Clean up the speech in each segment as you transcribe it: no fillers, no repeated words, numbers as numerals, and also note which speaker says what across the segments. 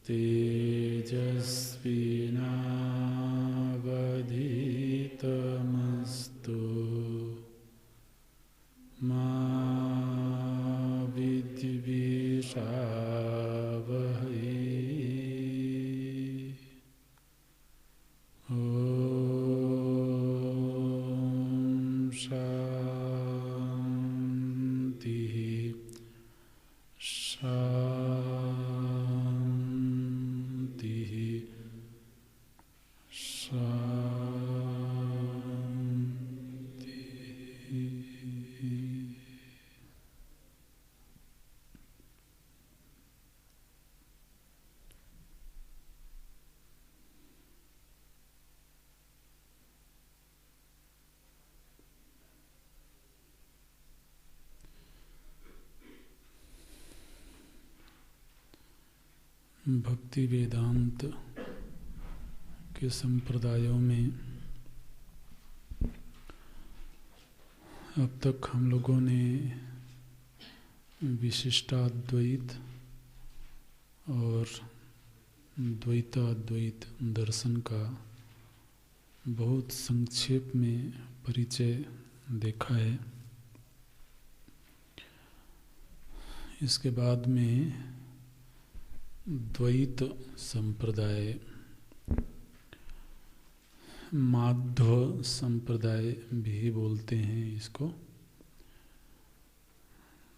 Speaker 1: तेजस्विनावधीतमस्तु मा विद्विषावहै। ॐ शान्तिः शान्तिः शान्तिः। भक्ति वेदांत के संप्रदायों में अब तक हम लोगों ने विशिष्टाद्वैत और द्वैताद्वैत दर्शन का बहुत संक्षेप में परिचय देखा है। इसके बाद में द्वैत संप्रदाय, माध्व संप्रदाय भी बोलते हैं इसको।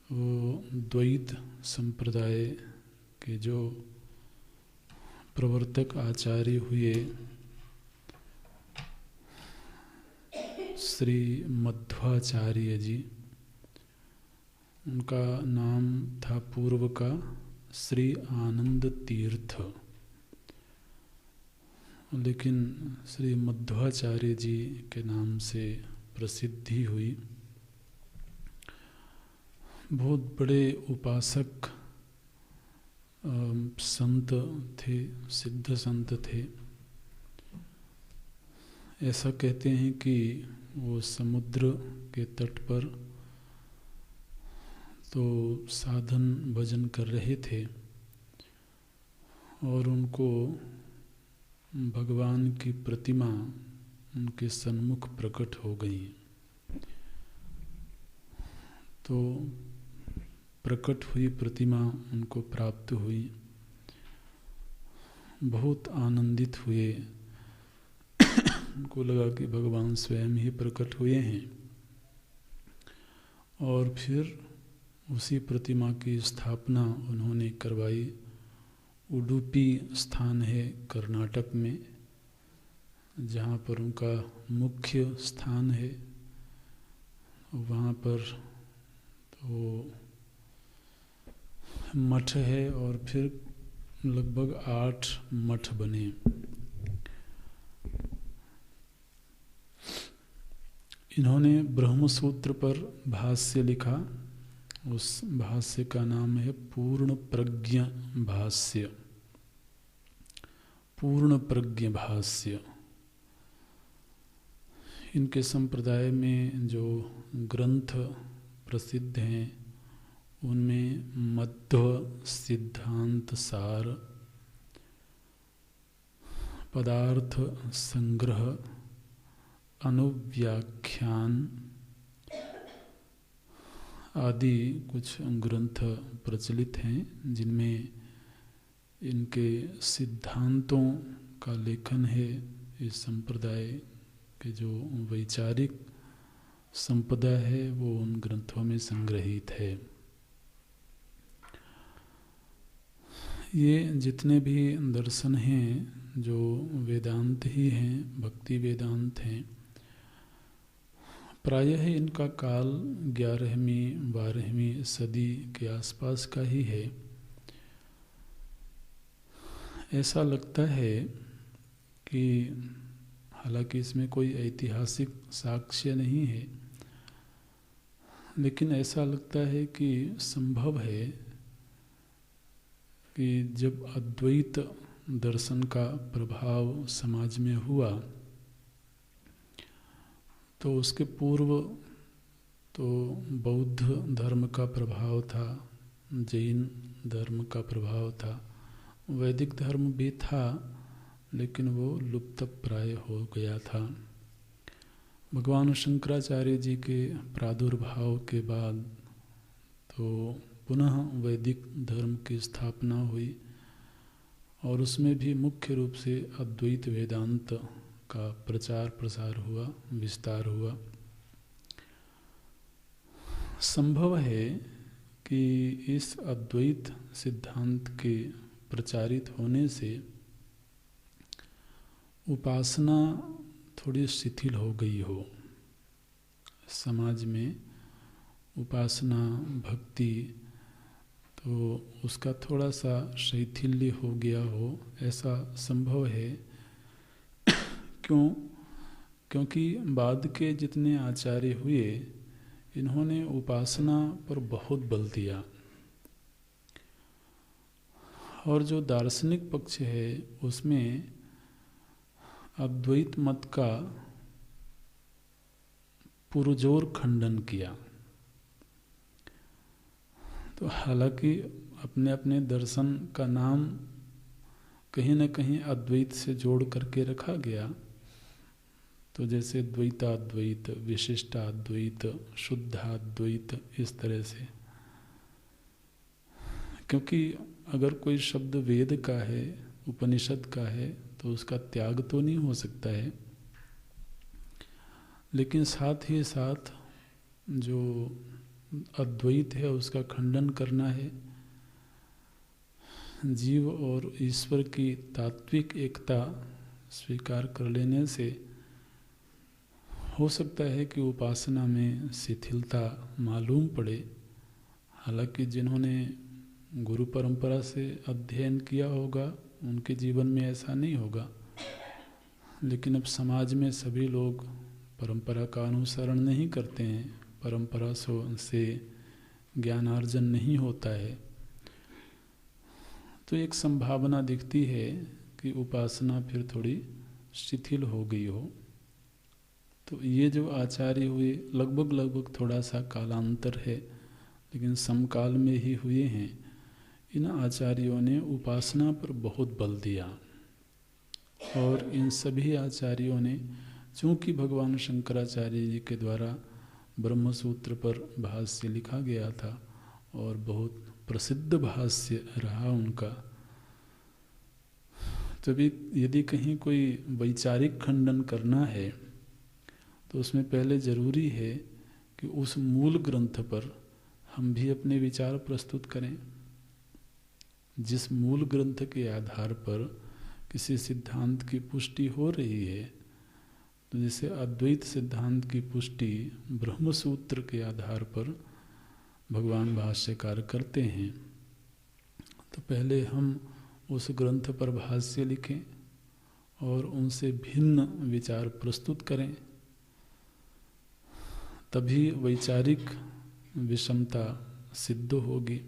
Speaker 1: वो द्वैत संप्रदाय के जो प्रवर्तक आचार्य हुए श्री मध्वाचार्य जी, उनका नाम था पूर्व का श्री आनंद तीर्थ, लेकिन श्री मध्वाचार्य जी के नाम से प्रसिद्धि हुई। बहुत बड़े उपासक संत थे, सिद्ध संत थे। ऐसा कहते हैं कि वो समुद्र के तट पर तो साधन भजन कर रहे थे और उनको भगवान की प्रतिमा उनके सन्मुख प्रकट हो गई। तो प्रकट हुई प्रतिमा उनको प्राप्त हुई, बहुत आनंदित हुए। उनको लगा कि भगवान स्वयं ही प्रकट हुए हैं और फिर उसी प्रतिमा की स्थापना उन्होंने करवाई। उडुपी स्थान है कर्नाटक में, जहाँ पर उनका मुख्य स्थान है। वहाँ पर तो मठ है और फिर लगभग 8 मठ बने। इन्होंने ब्रह्मसूत्र पर भाष्य लिखा। उस भाष्य का नाम है पूर्ण प्रज्ञ भाष्य। पूर्ण प्रज्ञ भाष्य। इनके संप्रदाय में जो ग्रंथ प्रसिद्ध हैं उनमें मध्व सिद्धांत सार, पदार्थ संग्रह, अनुव्याख्यान आदि कुछ ग्रंथ प्रचलित हैं, जिनमें इनके सिद्धांतों का लेखन है। इस संप्रदाय के जो वैचारिक संपदा है वो उन ग्रंथों में संग्रहित है। ये जितने भी दर्शन हैं जो वेदांत ही हैं, भक्ति वेदांत हैं, प्रायः इनका काल 11वीं 12वीं सदी के आसपास का ही है। ऐसा लगता है कि हालांकि इसमें कोई ऐतिहासिक साक्ष्य नहीं है, लेकिन ऐसा लगता है कि संभव है कि जब अद्वैत दर्शन का प्रभाव समाज में हुआ तो उसके पूर्व तो बौद्ध धर्म का प्रभाव था, जैन धर्म का प्रभाव था। वैदिक धर्म भी था, लेकिन वो लुप्त प्राय हो गया था। भगवान शंकराचार्य जी के प्रादुर्भाव के बाद तो पुनः वैदिक धर्म की स्थापना हुई, और उसमें भी मुख्य रूप से अद्वैत वेदांत का प्रचार प्रसार हुआ, विस्तार हुआ। संभव है कि इस अद्वैत सिद्धांत के प्रचारित होने से उपासना थोड़ी शिथिल हो गई हो। समाज में उपासना भक्ति तो उसका थोड़ा सा शैथिल्य हो गया हो, ऐसा संभव है। क्योंकि बाद के जितने आचार्य हुए, इन्होंने उपासना पर बहुत बल दिया, और जो दार्शनिक पक्ष है उसमें अद्वैत मत का पुरजोर खंडन किया। तो हालांकि अपने अपने दर्शन का नाम कहीं न कहीं अद्वैत से जोड़ करके रखा गया, तो जैसे द्वैताद्वैत, विशिष्टाद्वैत, शुद्धाद्वैत, इस तरह से। क्योंकि अगर कोई शब्द वेद का है, उपनिषद का है, तो उसका त्याग तो नहीं हो सकता है, लेकिन साथ ही साथ जो अद्वैत है उसका खंडन करना है। जीव और ईश्वर की तात्विक एकता स्वीकार कर लेने से हो सकता है कि उपासना में शिथिलता मालूम पड़े। हालांकि जिन्होंने गुरु परंपरा से अध्ययन किया होगा उनके जीवन में ऐसा नहीं होगा, लेकिन अब समाज में सभी लोग परंपरा का अनुसरण नहीं करते हैं, परंपरा से ज्ञानार्जन नहीं होता है, तो एक संभावना दिखती है कि उपासना फिर थोड़ी शिथिल हो गई हो। तो ये जो आचार्य हुए लगभग थोड़ा सा कालांतर है, लेकिन समकाल में ही हुए हैं। इन आचार्यों ने उपासना पर बहुत बल दिया, और इन सभी आचार्यों ने, चूँकि भगवान शंकराचार्य जी के द्वारा ब्रह्मसूत्र पर भाष्य लिखा गया था और बहुत प्रसिद्ध भाष्य रहा उनका, तभी यदि कहीं कोई वैचारिक खंडन करना है तो उसमें पहले ज़रूरी है कि उस मूल ग्रंथ पर हम भी अपने विचार प्रस्तुत करें। जिस मूल ग्रंथ के आधार पर किसी सिद्धांत की पुष्टि हो रही है, तो जैसे अद्वैत सिद्धांत की पुष्टि ब्रह्मसूत्र के आधार पर भगवान भाष्यकार करते हैं, तो पहले हम उस ग्रंथ पर भाष्य लिखें और उनसे भिन्न विचार प्रस्तुत करें, तभी वैचारिक विषमता सिद्ध होगी।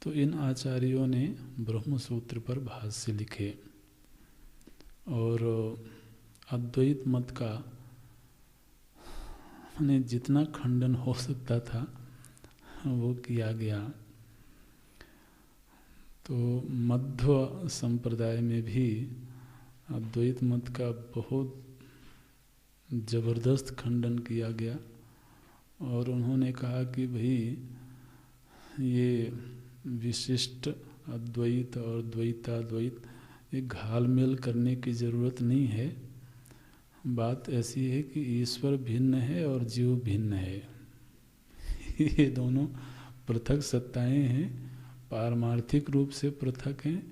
Speaker 1: तो इन आचार्यों ने ब्रह्मसूत्र पर भाष्य लिखे और अद्वैत मत का जितना खंडन हो सकता था वो किया गया। तो मध्व संप्रदाय में भी अद्वैत मत का बहुत जबरदस्त खंडन किया गया, और उन्होंने कहा कि भाई ये विशिष्ट अद्वैत और द्वैताद्वैत ये घालमेल करने की ज़रूरत नहीं है। बात ऐसी है कि ईश्वर भिन्न है और जीव भिन्न है, ये दोनों पृथक सत्ताएं हैं, पारमार्थिक रूप से पृथक हैं,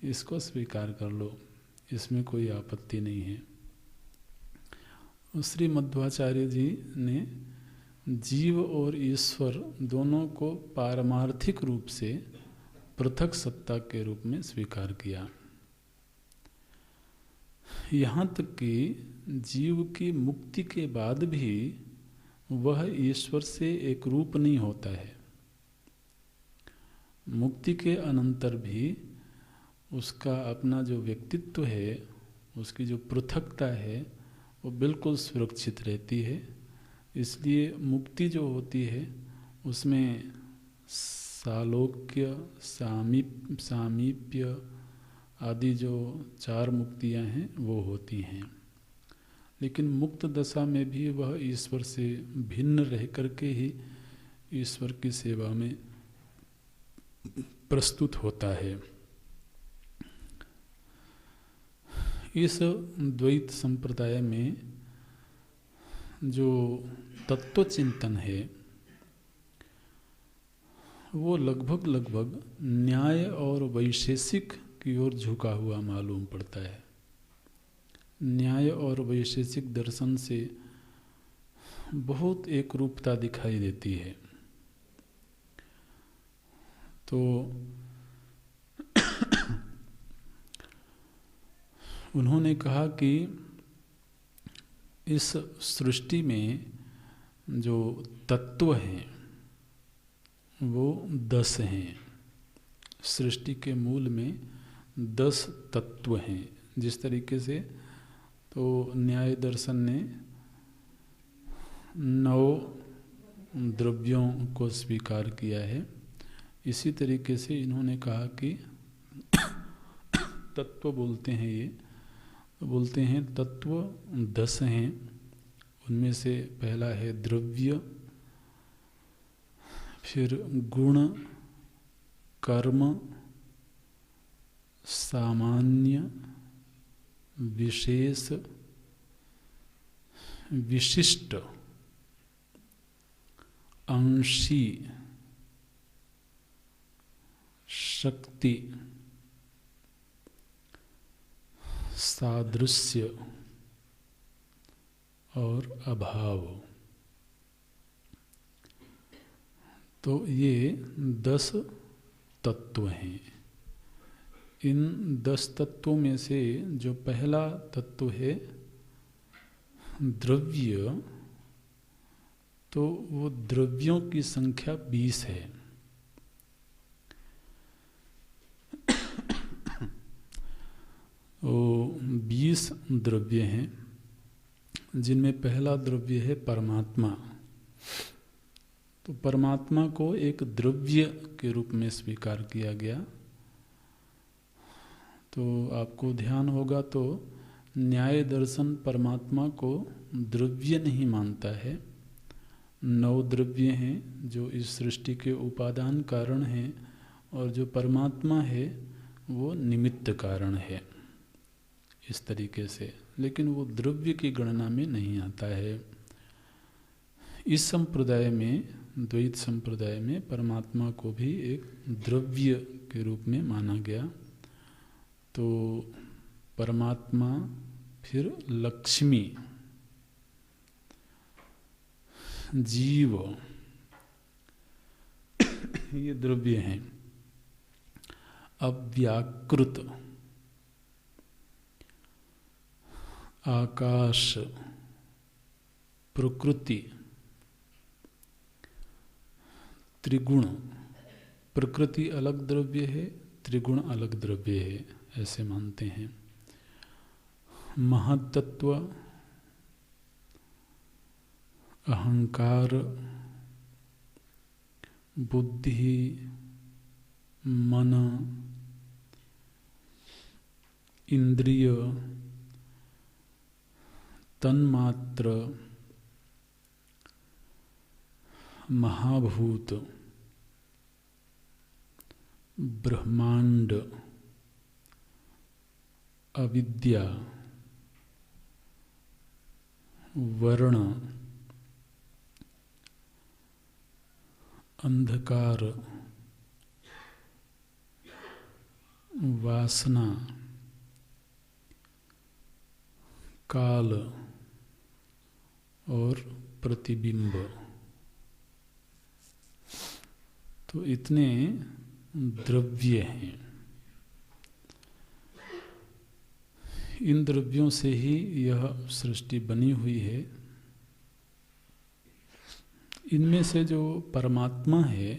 Speaker 1: इसको स्वीकार कर लो, इसमें कोई आपत्ति नहीं है। श्री मध्वाचार्य जी ने जीव और ईश्वर दोनों को पारमार्थिक रूप से पृथक सत्ता के रूप में स्वीकार किया। यहाँ तक कि जीव की मुक्ति के बाद भी वह ईश्वर से एक रूप नहीं होता है। मुक्ति के अनंतर भी उसका अपना जो व्यक्तित्व है, उसकी जो पृथकता है, वो बिल्कुल सुरक्षित रहती है। इसलिए मुक्ति जो होती है उसमें सालोक्य, सामीप्य आदि जो 4 मुक्तियां हैं वो होती हैं। लेकिन मुक्त दशा में भी वह ईश्वर से भिन्न रह करके ही ईश्वर की सेवा में प्रस्तुत होता है। इस द्वैत संप्रदाय में जो तत्व चिंतन है वो लगभग न्याय और वैशेषिक की ओर झुका हुआ मालूम पड़ता है। न्याय और वैशेषिक दर्शन से बहुत एक रूपता दिखाई देती है। तो उन्होंने कहा कि इस सृष्टि में जो तत्व हैं वो 10 हैं। सृष्टि के मूल में 10 तत्व हैं। जिस तरीके से तो न्याय दर्शन ने 9 द्रव्यों को स्वीकार किया है, इसी तरीके से इन्होंने कहा कि तत्व बोलते हैं ये, बोलते हैं तत्व 10 हैं। उनमें से पहला है द्रव्य, फिर गुण, कर्म, सामान्य, विशेष, विशिष्ट, अंशी, शक्ति, सादृश्य और अभाव। तो ये 10 तत्व हैं। इन 10 तत्वों में से जो पहला तत्व है द्रव्य, तो वो द्रव्यों की संख्या 20 है। वो 20 द्रव्य हैं, जिनमें पहला द्रव्य है परमात्मा। तो परमात्मा को एक द्रव्य के रूप में स्वीकार किया गया। तो आपको ध्यान होगा तो न्याय दर्शन परमात्मा को द्रव्य नहीं मानता है। 9 द्रव्य हैं जो इस सृष्टि के उपादान कारण हैं, और जो परमात्मा है वो निमित्त कारण है, इस तरीके से। लेकिन वो द्रव्य की गणना में नहीं आता है। इस संप्रदाय में, द्वैत संप्रदाय में, परमात्मा को भी एक द्रव्य के रूप में माना गया। तो परमात्मा, फिर लक्ष्मी, जीव, ये द्रव्य हैं। अव्याकृत, आकाश, प्रकृति, त्रिगुण। प्रकृति अलग द्रव्य है, त्रिगुण अलग द्रव्य है, ऐसे मानते हैं। महत्तत्व, अहंकार, बुद्धि, मन, इंद्रिय, तन्मात्र, महाभूत, ब्रह्मांड, अविद्या, वर्ण, अंधकार, वासना, काल और प्रतिबिंब। तो इतने द्रव्य हैं। इन द्रव्यों से ही यह सृष्टि बनी हुई है। इनमें से जो परमात्मा है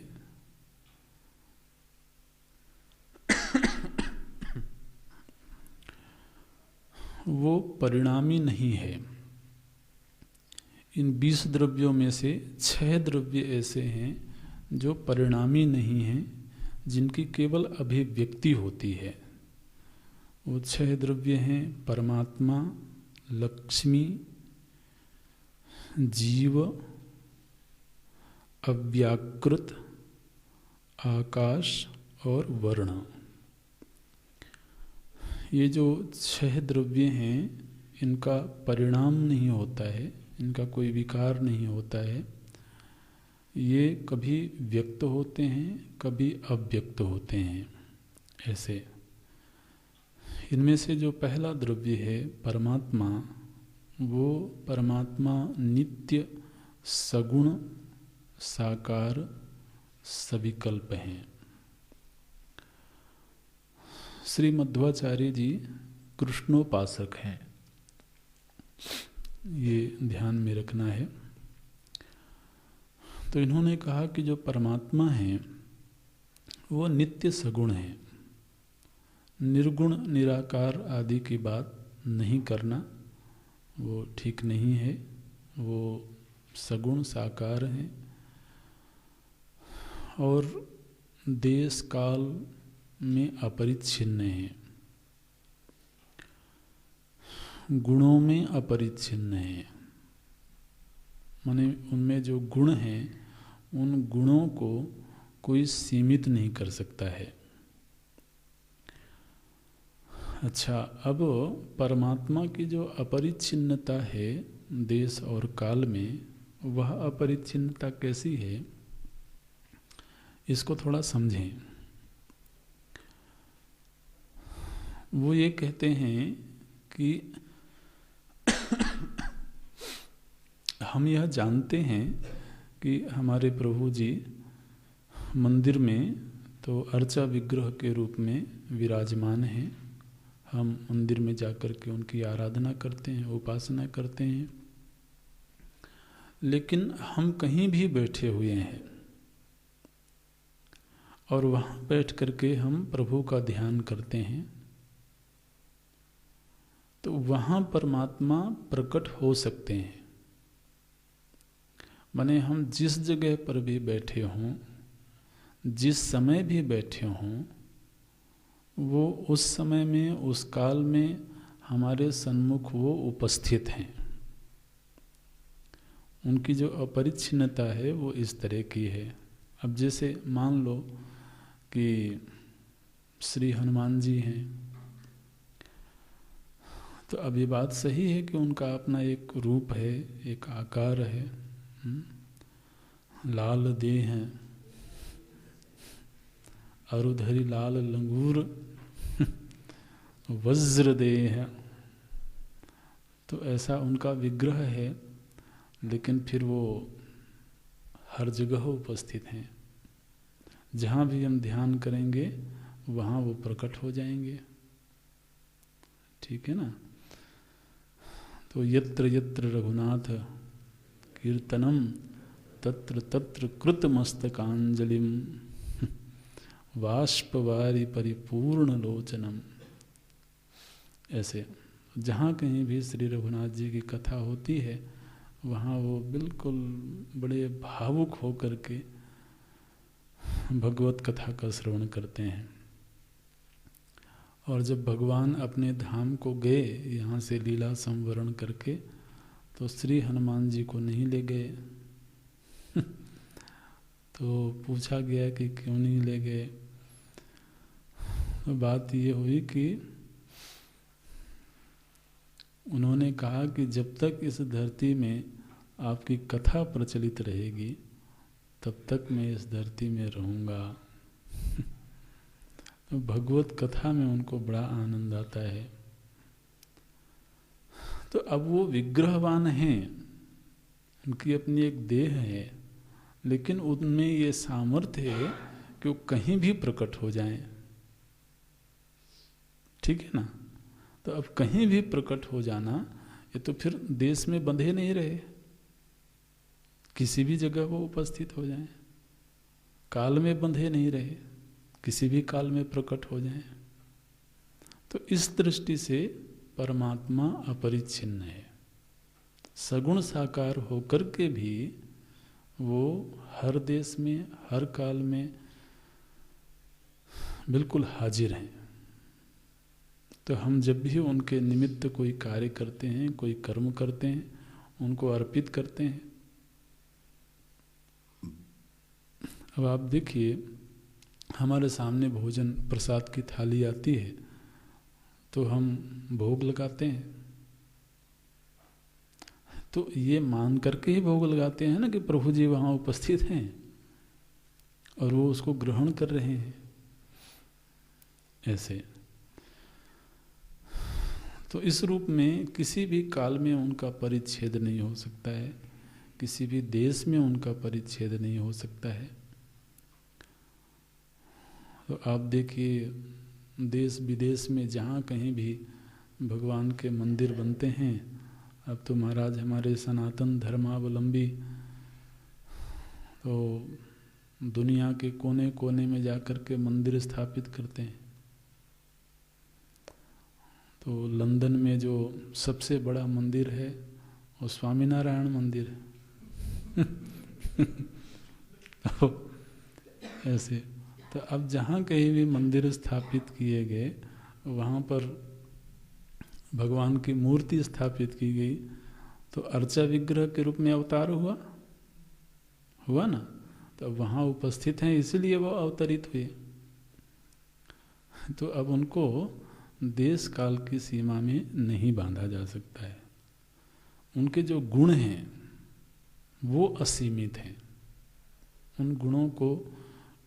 Speaker 1: वो परिणामी नहीं है। इन 20 द्रव्यों में से 6 द्रव्य ऐसे हैं जो परिणामी नहीं हैं, जिनकी केवल अभिव्यक्ति होती है। वो 6 द्रव्य हैं: परमात्मा, लक्ष्मी, जीव, अव्याकृत, आकाश और वर्ण। ये जो 6 द्रव्य हैं, इनका परिणाम नहीं होता है, इनका कोई विकार नहीं होता है। ये कभी व्यक्त होते हैं, कभी अव्यक्त होते हैं। ऐसे इनमें से जो पहला द्रव्य है परमात्मा, वो परमात्मा नित्य, सगुण, साकार, सविकल्प हैं। श्री मध्वाचार्य जी कृष्णोपासक हैं, ये ध्यान में रखना है। तो इन्होंने कहा कि जो परमात्मा है वो नित्य सगुण है। निर्गुण निराकार आदि की बात नहीं करना, वो ठीक नहीं है। वो सगुण साकार हैं और देश काल में अपरिच्छिन्न हैं, गुणों में अपरिच्छिन्न हैं। माने उनमें जो गुण हैं, उन गुणों को कोई सीमित नहीं कर सकता है। अच्छा, अब परमात्मा की जो अपरिच्छिन्नता है देश और काल में, वह अपरिच्छिन्नता कैसी है, इसको थोड़ा समझें। वो ये कहते हैं कि हम यह जानते हैं कि हमारे प्रभु जी मंदिर में तो अर्चा विग्रह के रूप में विराजमान हैं। हम मंदिर में जाकर के उनकी आराधना करते हैं, उपासना करते हैं। लेकिन हम कहीं भी बैठे हुए हैं और वहाँ बैठ करके हम प्रभु का ध्यान करते हैं, तो वहाँ परमात्मा प्रकट हो सकते हैं। माने हम जिस जगह पर भी बैठे हों, जिस समय भी बैठे हों, वो उस समय में, उस काल में हमारे सन्मुख वो उपस्थित हैं। उनकी जो अपरिच्छिन्नता है वो इस तरह की है। अब जैसे मान लो कि श्री हनुमान जी हैं, तो अब ये बात सही है कि उनका अपना एक रूप है, एक आकार है, लाल देह हैं, अरुधरी लाल लंगूर वज्र देह है। तो ऐसा उनका विग्रह है, लेकिन फिर वो हर जगह उपस्थित हैं। जहाँ भी हम ध्यान करेंगे वहाँ वो प्रकट हो जाएंगे। ठीक है ना? तो यत्र यत्र रघुनाथ कीर्तनम तत्र तत्र कृतमस्तकांजलिम वाष्पवारी परिपूर्ण लोचनम। ऐसे जहाँ कहीं भी श्री रघुनाथ जी की कथा होती है, वहाँ वो बिल्कुल बड़े भावुक होकर के भगवत कथा का श्रवण करते हैं। और जब भगवान अपने धाम को गए यहाँ से लीला संवरण करके, तो श्री हनुमान जी को नहीं ले गए। तो पूछा गया कि क्यों नहीं ले गए। तो बात ये हुई कि उन्होंने कहा कि जब तक इस धरती में आपकी कथा प्रचलित रहेगी, तब तक मैं इस धरती में रहूँगा। तो भगवत कथा में उनको बड़ा आनंद आता है। तो अब वो विग्रहवान हैं, उनकी अपनी एक देह है, लेकिन उनमें ये सामर्थ्य है कि वो कहीं भी प्रकट हो जाएं। ठीक है ना? तो अब कहीं भी प्रकट हो जाना, ये तो फिर देश में बंधे नहीं रहे, किसी भी जगह वो उपस्थित हो जाएं। काल में बंधे नहीं रहे, किसी भी काल में प्रकट हो जाएं। तो इस दृष्टि से परमात्मा अपरिच्छिन्न है। सगुण साकार होकर के भी वो हर देश में, हर काल में बिल्कुल हाजिर हैं। तो हम जब भी उनके निमित्त कोई कार्य करते हैं, कोई कर्म करते हैं, उनको अर्पित करते हैं। अब आप देखिए, हमारे सामने भोजन प्रसाद की थाली आती है तो हम भोग लगाते हैं। तो ये मान करके ही भोग लगाते हैं ना कि प्रभु जी वहाँ उपस्थित हैं और वो उसको ग्रहण कर रहे हैं। ऐसे तो इस रूप में किसी भी काल में उनका परिच्छेद नहीं हो सकता है, किसी भी देश में उनका परिच्छेद नहीं हो सकता है। तो आप देखिए, देश विदेश में जहाँ कहीं भी भगवान के मंदिर बनते हैं, अब तो महाराज हमारे सनातन धर्मावलंबी तो दुनिया के कोने कोने में जाकर के मंदिर स्थापित करते हैं। तो लंदन में जो सबसे बड़ा मंदिर है वो स्वामीनारायण मंदिर है। तो ऐसे तो अब जहाँ कहीं भी मंदिर स्थापित किए गए, वहाँ पर भगवान की मूर्ति स्थापित की गई, तो अर्चा विग्रह के रूप में अवतार हुआ ना। तो अब वहाँ उपस्थित हैं, इसलिए वो अवतरित हुए। तो अब उनको देश काल की सीमा में नहीं बांधा जा सकता है। उनके जो गुण हैं वो असीमित हैं, उन गुणों को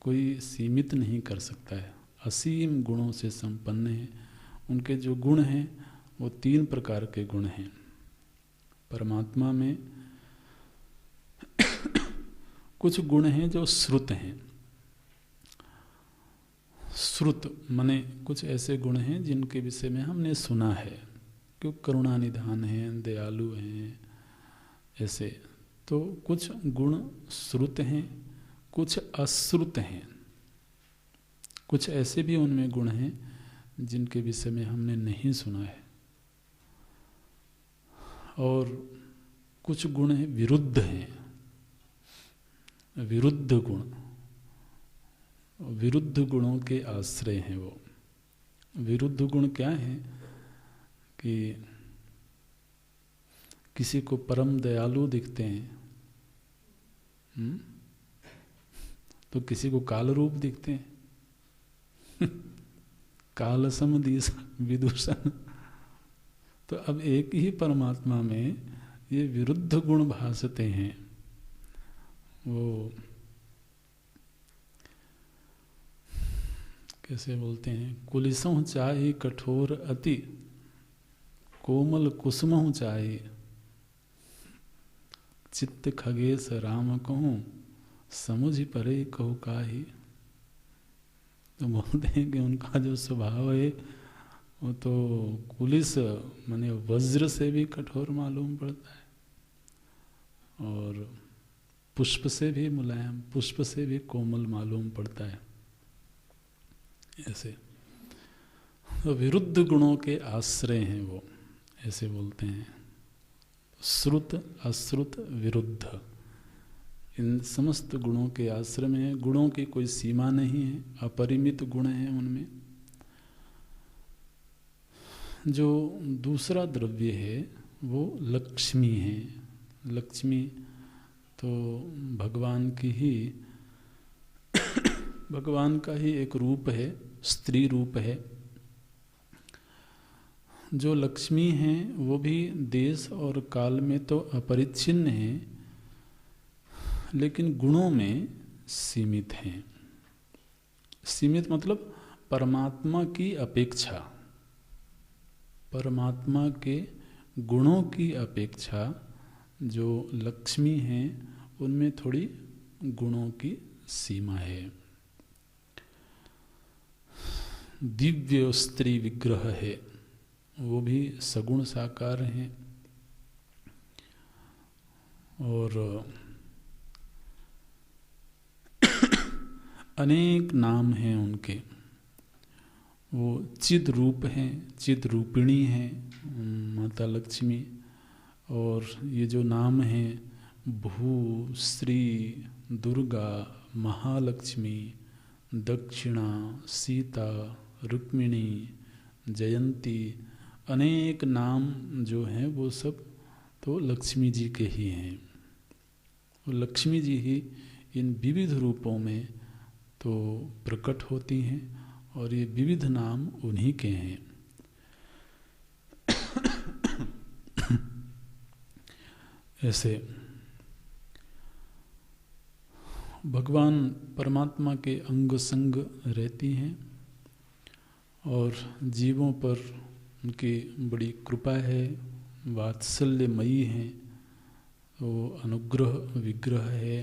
Speaker 1: कोई सीमित नहीं कर सकता है, असीम गुणों से संपन्न है। उनके जो गुण हैं वो 3 प्रकार के गुण हैं। परमात्मा में कुछ गुण हैं जो श्रुत हैं। श्रुत माने कुछ ऐसे गुण हैं जिनके विषय में हमने सुना है, क्यों करुणा निधान हैं, दयालु हैं, ऐसे। तो कुछ गुण श्रुत हैं, कुछ अश्रुत हैं। कुछ ऐसे भी उनमें गुण हैं जिनके विषय में हमने नहीं सुना है। और कुछ गुण हैं विरुद्ध हैं, विरुद्ध गुण, विरुद्ध गुणों के आश्रय हैं वो। विरुद्ध गुण क्या है कि किसी को परम दयालु दिखते हैं, तो किसी को काल रूप दिखते हैं। काल सम विदूषण। तो अब एक ही परमात्मा में ये विरुद्ध गुण भासते हैं। वो कैसे बोलते हैं, कुलिसों चाहे कठोर अति, कोमल कुसुमों चाहे, चित्त खगेश राम कहूँ, समुझ परे कहू काहि। तो बोलते हैं कि उनका जो स्वभाव है वो तो कुलिस माने वज्र से भी कठोर मालूम पड़ता है, और पुष्प से भी मुलायम, पुष्प से भी कोमल मालूम पड़ता है। ऐसे तो विरुद्ध गुणों के आश्रय हैं वो, ऐसे बोलते हैं। श्रुत अश्रुत विरुद्ध, इन समस्त गुणों के आश्रय में है। गुणों की कोई सीमा नहीं है, अपरिमित गुण हैं उनमें। जो दूसरा द्रव्य है वो लक्ष्मी है। लक्ष्मी तो भगवान की ही भगवान का ही एक रूप है, स्त्री रूप है। जो लक्ष्मी हैं वो भी देश और काल में तो अपरिच्छिन्न हैं, लेकिन गुणों में सीमित हैं। सीमित मतलब परमात्मा की अपेक्षा, परमात्मा के गुणों की अपेक्षा जो लक्ष्मी हैं उनमें थोड़ी गुणों की सीमा है। दिव्य स्त्री विग्रह है, वो भी सगुण साकार हैं। और अनेक नाम हैं उनके। वो चिद रूप हैं, चिद रूपिणी हैं माता लक्ष्मी। और ये जो नाम हैं भू, श्री, दुर्गा, महालक्ष्मी, दक्षिणा, सीता, रुक्मिणी, जयंती, अनेक नाम जो हैं वो सब तो लक्ष्मी जी के ही हैं। और लक्ष्मी जी ही इन विविध रूपों में तो प्रकट होती हैं और ये विविध नाम उन्हीं के हैं। ऐसे भगवान परमात्मा के अंग संग रहती हैं और जीवों पर उनकी बड़ी कृपा है, वात्सल्यमयी हैं, वो अनुग्रह विग्रह है।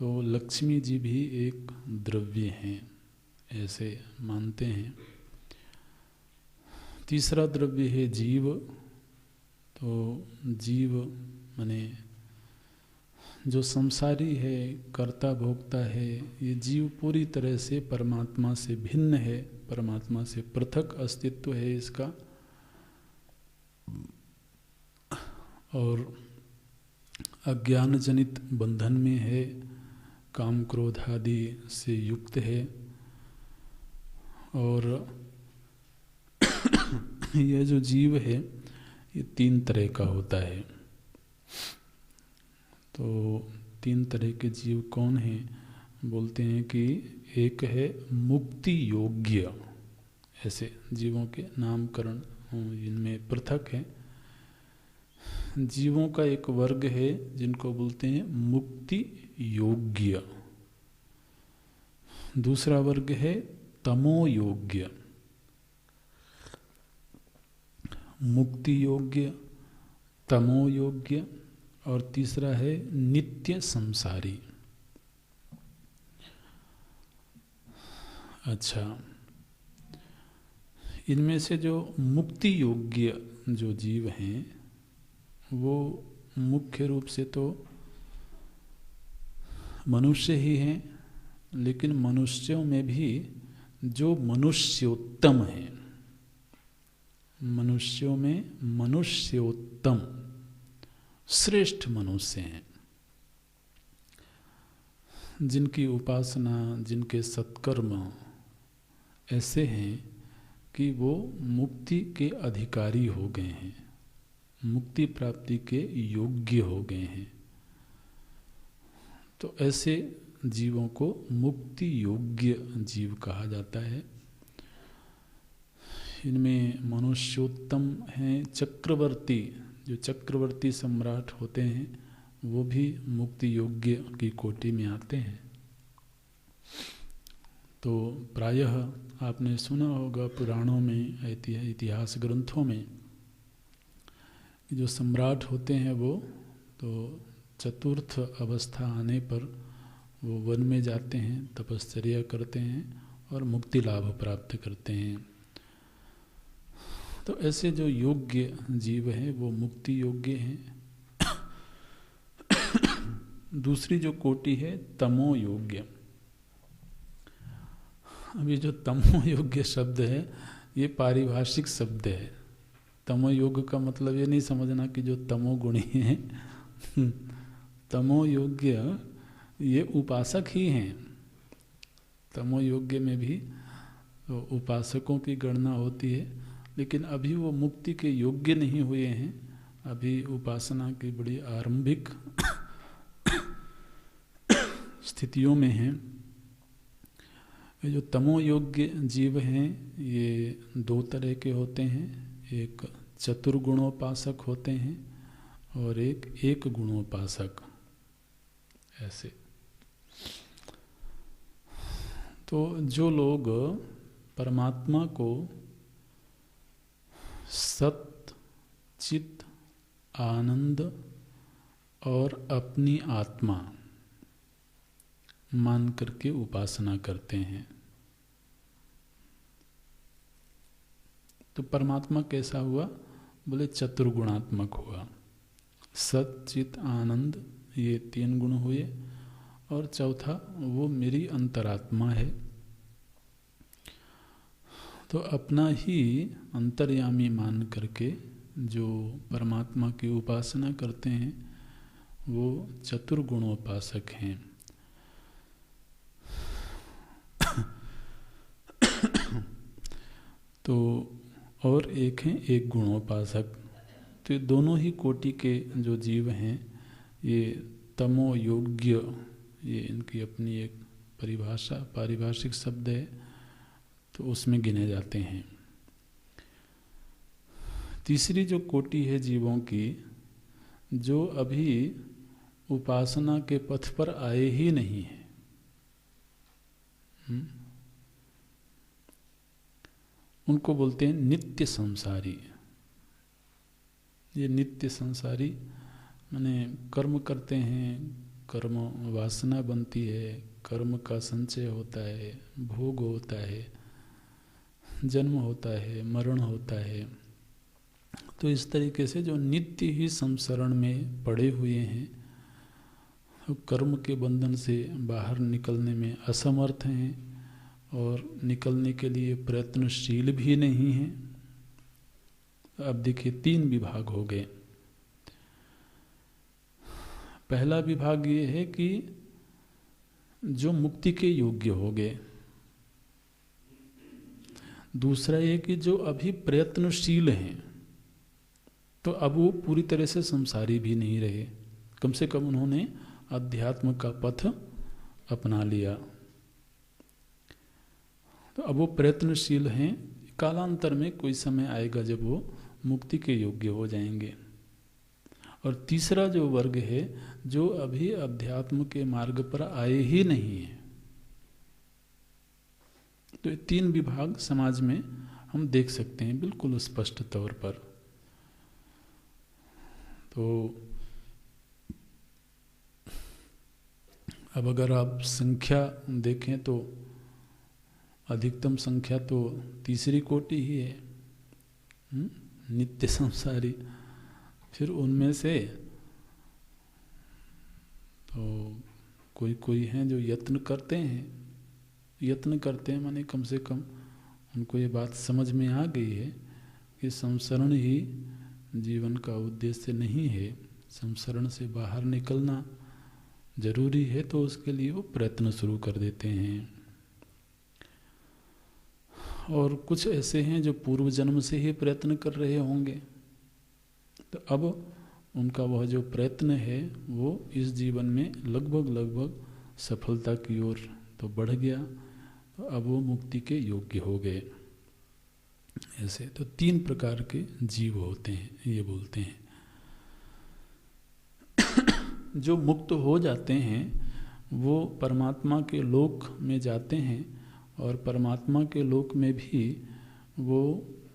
Speaker 1: तो लक्ष्मी जी भी एक द्रव्य हैं, ऐसे मानते हैं। तीसरा द्रव्य है जीव। तो जीव माने जो संसारी है, कर्ता भोक्ता है, ये जीव पूरी तरह से परमात्मा से भिन्न है, परमात्मा से पृथक अस्तित्व है इसका, और अज्ञान जनित बंधन में है, काम क्रोध आदि से युक्त है। और यह जो जीव है ये 3 तरह का होता है। तो 3 तरह के जीव कौन हैं? बोलते हैं कि एक है मुक्ति योग्य, ऐसे जीवों के नामकरण इनमें पृथक है। जीवों का एक वर्ग है जिनको बोलते हैं मुक्ति योग्य। दूसरा वर्ग है तमो योग्य, मुक्ति योग्य, तमो योग्य, और तीसरा है नित्य संसारी। अच्छा, इनमें से जो मुक्ति योग्य जो जीव हैं वो मुख्य रूप से तो मनुष्य ही हैं, लेकिन मनुष्यों में भी जो मनुष्योत्तम हैं, मनुष्यों में मनुष्योत्तम श्रेष्ठ मनुष्य हैं, जिनकी उपासना, जिनके सत्कर्म ऐसे हैं कि वो मुक्ति के अधिकारी हो गए हैं, मुक्ति प्राप्ति के योग्य हो गए हैं। तो ऐसे जीवों को मुक्ति योग्य जीव कहा जाता है। इनमें मनुष्योत्तम हैं चक्रवर्ती, जो चक्रवर्ती सम्राट होते हैं वो भी मुक्ति योग्य की कोटि में आते हैं। तो प्रायः आपने सुना होगा पुराणों में, इतिहास ग्रंथों में, कि जो सम्राट होते हैं वो तो चतुर्थ अवस्था आने पर वो वन में जाते हैं, तपश्चर्या करते हैं और मुक्ति लाभ प्राप्त करते हैं। तो ऐसे जो योग्य जीव हैं वो मुक्ति योग्य हैं। दूसरी जो कोटि है तमो योग्य। अब ये जो तमो योग्य शब्द है ये पारिभाषिक शब्द है। तमो योग का मतलब ये नहीं समझना कि जो तमो गुणी हैं तमो योग्य ये उपासक ही हैं। तमो योग्य में भी तो उपासकों की गणना होती है, लेकिन अभी वो मुक्ति के योग्य नहीं हुए हैं, अभी उपासना की बड़ी आरंभिक स्थितियों में हैं। ये जो तमो योग्य जीव हैं ये 2 तरह के होते हैं, एक चतुर्गुणोपासक होते हैं और एक गुणोपासक। ऐसे तो जो लोग परमात्मा को सत, चित, आनंद और अपनी आत्मा मान करके उपासना करते हैं, तो परमात्मा कैसा हुआ? बोले चतुर्गुणात्मक हुआ। सत, चित, आनंद ये 3 गुण हुए, और चौथा वो मेरी अंतरात्मा है। तो अपना ही अंतर्यामी मान करके जो परमात्मा की उपासना करते हैं वो चतुर्गुणोपासक हैं। तो और एक हैं एक गुणोपासक। तो दोनों ही कोटि के जो जीव हैं ये तमो योग्य, ये इनकी अपनी एक पारिभाषिक शब्द है, तो उसमें गिने जाते हैं। तीसरी जो कोटि है जीवों की, जो अभी उपासना के पथ पर आए ही नहीं है, उनको बोलते हैं नित्य संसारी। ये नित्य संसारी माने कर्म करते हैं, कर्म वासना बनती है, कर्म का संचय होता है, भोग होता है, जन्म होता है, मरण होता है। तो इस तरीके से जो नित्य ही संसरण में पड़े हुए हैं, कर्म के बंधन से बाहर निकलने में असमर्थ हैं और निकलने के लिए प्रयत्नशील भी नहीं हैं। अब देखिए 3 विभाग हो गए। पहला विभाग ये है कि जो मुक्ति के योग्य हो गए। दूसरा ये कि जो अभी प्रयत्नशील हैं, तो अब वो पूरी तरह से संसारी भी नहीं रहे, कम से कम उन्होंने अध्यात्म का पथ अपना लिया। तो अब वो प्रयत्नशील हैं। कालांतर में कोई समय आएगा जब वो मुक्ति के योग्य हो जाएंगे। और तीसरा जो वर्ग है, जो अभी अध्यात्म के मार्ग पर आए ही नहीं है। तो ये 3 विभाग समाज में हम देख सकते हैं बिल्कुल स्पष्ट तौर पर। तो अब अगर आप संख्या देखें तो अधिकतम संख्या तो तीसरी कोटि ही है, नित्य संसारी। फिर उनमें से तो कोई हैं जो यत्न करते हैं माने कम से कम उनको ये बात समझ में आ गई है कि संसरण ही जीवन का उद्देश्य नहीं है, संसरण से बाहर निकलना जरूरी है, तो उसके लिए वो प्रयत्न शुरू कर देते हैं। और कुछ ऐसे हैं जो पूर्व जन्म से ही प्रयत्न कर रहे होंगे, तो अब उनका वह जो प्रयत्न है वो इस जीवन में लगभग सफलता की ओर तो बढ़ गया, तो अब वो मुक्ति के योग्य हो गए। ऐसे तो 3 प्रकार के जीव होते हैं, ये बोलते हैं। जो मुक्त हो जाते हैं वो परमात्मा के लोक में जाते हैं, और परमात्मा के लोक में भी वो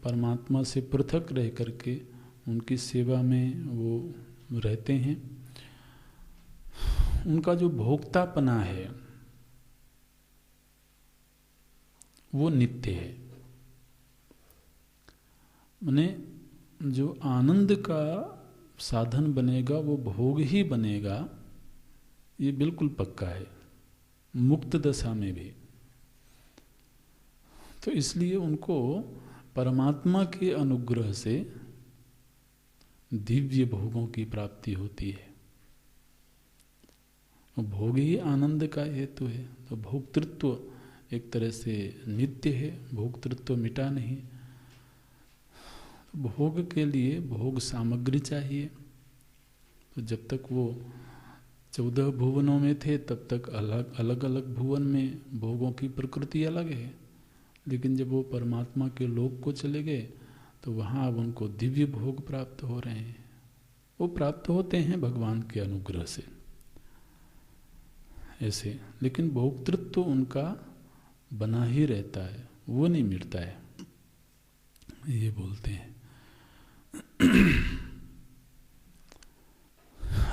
Speaker 1: परमात्मा से पृथक रह करके उनकी सेवा में वो रहते हैं। उनका जो भोक्तापना है वो नित्य है। माने जो आनंद का साधन बनेगा वो भोग ही बनेगा, ये बिल्कुल पक्का है, मुक्त दशा में भी। तो इसलिए उनको परमात्मा के अनुग्रह से दिव्य भोगों की प्राप्ति होती है। भोग ही आनंद का हेतु है, तो भोक्तृत्व एक तरह से नित्य है, भोक्तृत्व मिटा नहीं। तो भोग के लिए भोग सामग्री चाहिए। तो जब तक वो 14 भुवनों में थे तब तक अलग अलग भुवन में भोगों की प्रकृति अलग है, लेकिन जब वो परमात्मा के लोक को चले गए तो वहाँ अब उनको दिव्य भोग प्राप्त हो रहे हैं। वो प्राप्त होते हैं भगवान के अनुग्रह से ऐसे, लेकिन भोक्तृत्व उनका बना ही रहता है, वो नहीं मिटता है, ये बोलते हैं।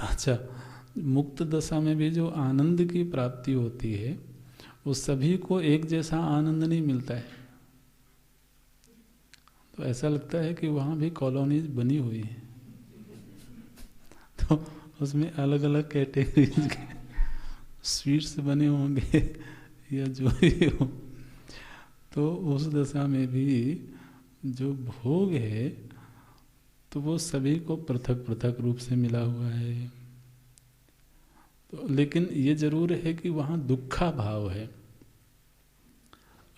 Speaker 1: अच्छा, मुक्त दशा में भी जो आनंद की प्राप्ति होती है वो सभी को एक जैसा आनंद नहीं मिलता है। तो ऐसा लगता है कि वहाँ भी कॉलोनीज बनी हुई हैं, तो उसमें अलग अलग कैटेगरीज के स्वीट्स बने होंगे या जो भी हो। तो उस दशा में भी जो भोग है तो वो सभी को पृथक पृथक रूप से मिला हुआ है। तो लेकिन ये जरूर है कि वहाँ दुखा भाव है।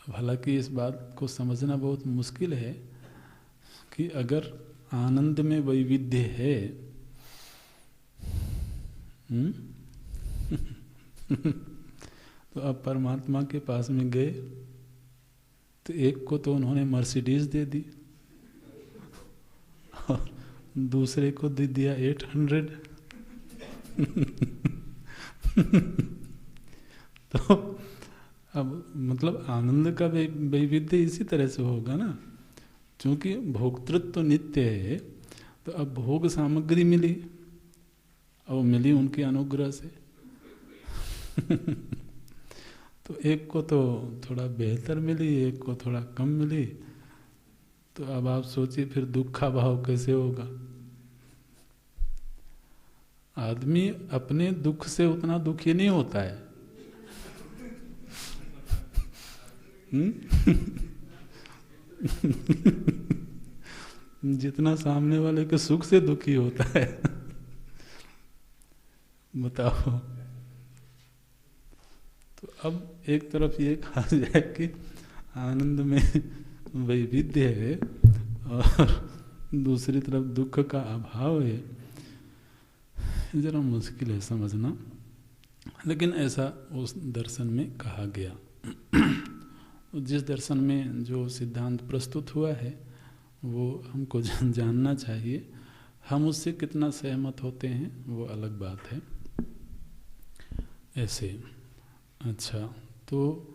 Speaker 1: हालांकि इस बात को समझना बहुत मुश्किल है कि अगर आनंद में वैविध्य है तो अब परमात्मा के पास में गए तो एक को तो उन्होंने मर्सिडीज दे दी और दूसरे को दे दिया 800। तो अब मतलब आनंद का वैविध्य इसी तरह से होगा ना, क्योंकि भोक्तृत्व तो नित्य है। तो अब भोग सामग्री मिली और मिली उनके अनुग्रह से। तो एक को तो थोड़ा बेहतर मिली, एक को थोड़ा कम मिली। तो अब आप सोचिए फिर दुखा भाव कैसे होगा। आदमी अपने दुख से उतना दुखी नहीं होता है। जितना सामने वाले के सुख से दुखी होता है। बताओ। तो अब एक तरफ ये कहा जाए कि आनंद में वैविध्य है और दूसरी तरफ दुख का अभाव है, जरा मुश्किल है समझना। लेकिन ऐसा उस दर्शन में कहा गया। जिस दर्शन में जो सिद्धांत प्रस्तुत हुआ है वो हमको जानना चाहिए। हम उससे कितना सहमत होते हैं वो अलग बात है। ऐसे अच्छा, तो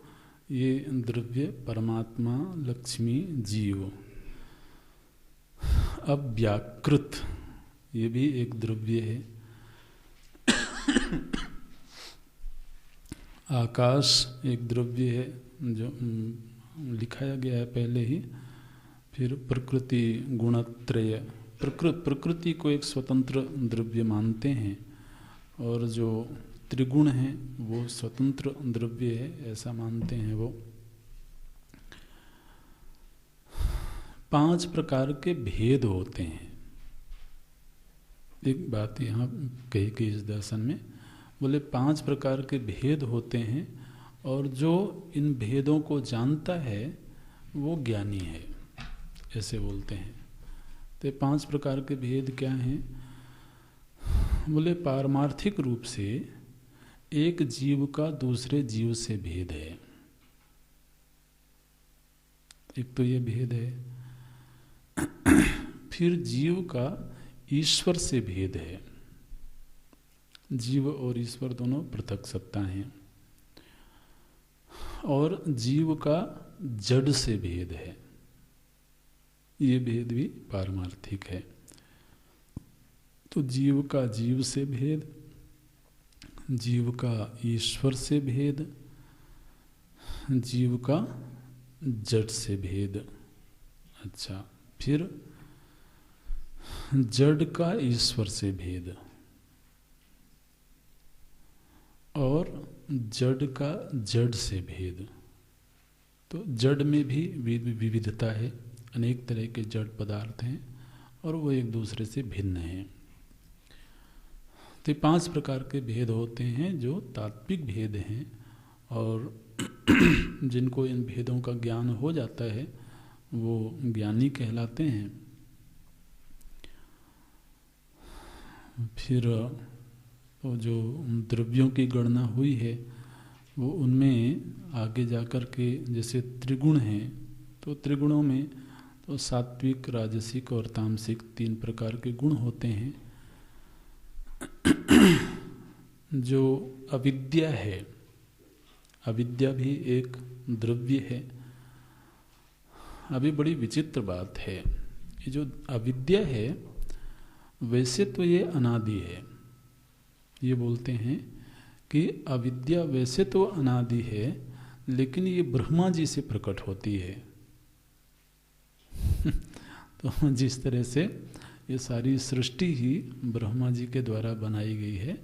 Speaker 1: ये द्रव्य परमात्मा, लक्ष्मी, जीव। अब व्याकृत ये भी एक द्रव्य है। आकाश एक द्रव्य है जो लिखाया गया है पहले ही। फिर प्रकृति गुणत्रय, प्रकृति को एक स्वतंत्र द्रव्य मानते हैं और जो त्रिगुण हैं वो स्वतंत्र द्रव्य है ऐसा मानते हैं वो। 5 प्रकार के भेद होते हैं। एक बात यहाँ कही गई इस दर्शन में, बोले 5 प्रकार के भेद होते हैं और जो इन भेदों को जानता है वो ज्ञानी है, ऐसे बोलते हैं। तो 5 प्रकार के भेद क्या हैं? बोले पारमार्थिक रूप से एक जीव का दूसरे जीव से भेद है। एक तो ये भेद है। फिर जीव का ईश्वर से भेद है। जीव और ईश्वर दोनों पृथक सत्ता हैं। और जीव का जड़ से भेद है। ये भेद भी पारमार्थिक है। तो जीव का जीव से भेद, जीव का ईश्वर से भेद, जीव का जड़ से भेद। अच्छा, फिर जड़ का ईश्वर से भेद और जड़ का जड़ से भेद। तो जड़ में भी विविधता है, अनेक तरह के जड़ पदार्थ हैं और वो एक दूसरे से भिन्न हैं। तो 5 प्रकार के भेद होते हैं जो तात्विक भेद हैं और जिनको इन भेदों का ज्ञान हो जाता है वो ज्ञानी कहलाते हैं। फिर वो जो द्रव्यों की गणना हुई है वो उनमें आगे जाकर के जैसे त्रिगुण हैं, तो त्रिगुणों में तो सात्विक, राजसिक और तामसिक 3 प्रकार के गुण होते हैं। जो अविद्या है, अविद्या भी एक द्रव्य है। अभी बड़ी विचित्र बात है, ये जो अविद्या है वैसे तो ये अनादि है। ये बोलते हैं कि अविद्या वैसे तो अनादि है लेकिन ये ब्रह्मा जी से प्रकट होती है। तो जिस तरह से ये सारी सृष्टि ही ब्रह्मा जी के द्वारा बनाई गई है,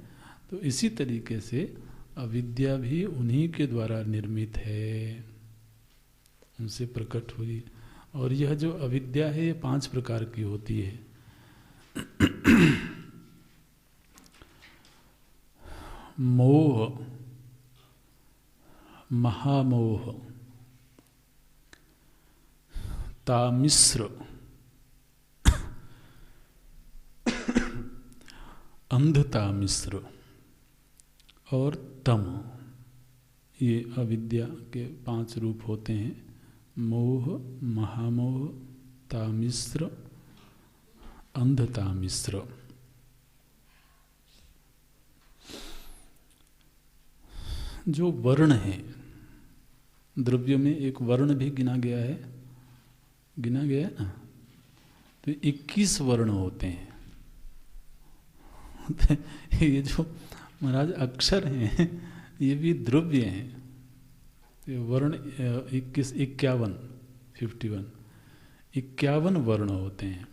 Speaker 1: तो इसी तरीके से अविद्या भी उन्हीं के द्वारा निर्मित है, उनसे प्रकट हुई। और यह जो अविद्या है ये 5 प्रकार की होती है। मोह, महामोह, तामिश्र, अंधता मिश्र और तम, ये अविद्या के 5 रूप होते हैं। मोह, महामोह, तामिश्र, अंधता मिश्र। जो वर्ण है, द्रव्य में एक वर्ण भी गिना गया है ना, तो 21 वर्ण होते हैं। ये जो महाराज अक्षर हैं ये भी द्रव्य हैं। ये वर्ण 21, 51, 51 वर्ण होते हैं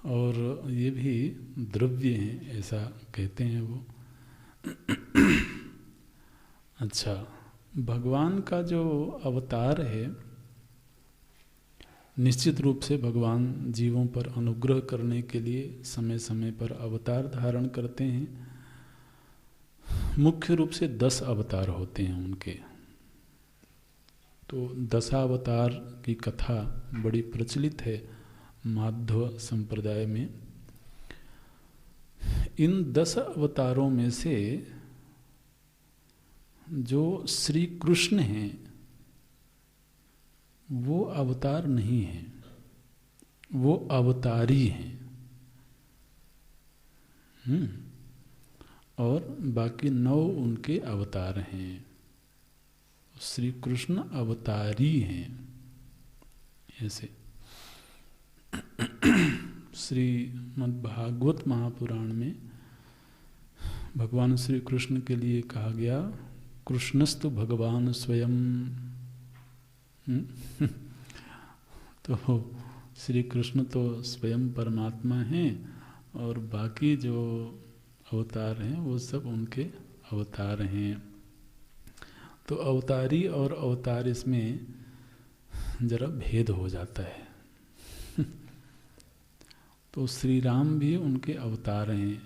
Speaker 1: और ये भी द्रव्य हैं, ऐसा कहते हैं वो। अच्छा, भगवान का जो अवतार है, निश्चित रूप से भगवान जीवों पर अनुग्रह करने के लिए समय समय पर अवतार धारण करते हैं। मुख्य रूप से 10 अवतार होते हैं उनके। तो 10 अवतार की कथा बड़ी प्रचलित है माध्व संप्रदाय में। इन 10 अवतारों में से जो श्री कृष्ण हैं वो अवतार नहीं है, वो अवतारी हैं। और बाकी 9 उनके अवतार हैं। श्री कृष्ण अवतारी हैं। ऐसे श्रीमद्भागवत महापुराण में भगवान श्री कृष्ण के लिए कहा गया, कृष्णस्तु भगवान स्वयं। तो श्री कृष्ण तो स्वयं परमात्मा हैं और बाकी जो अवतार हैं वो सब उनके अवतार हैं। तो अवतारी और अवतार, इसमें जरा भेद हो जाता है। तो श्री राम भी उनके अवतार हैं।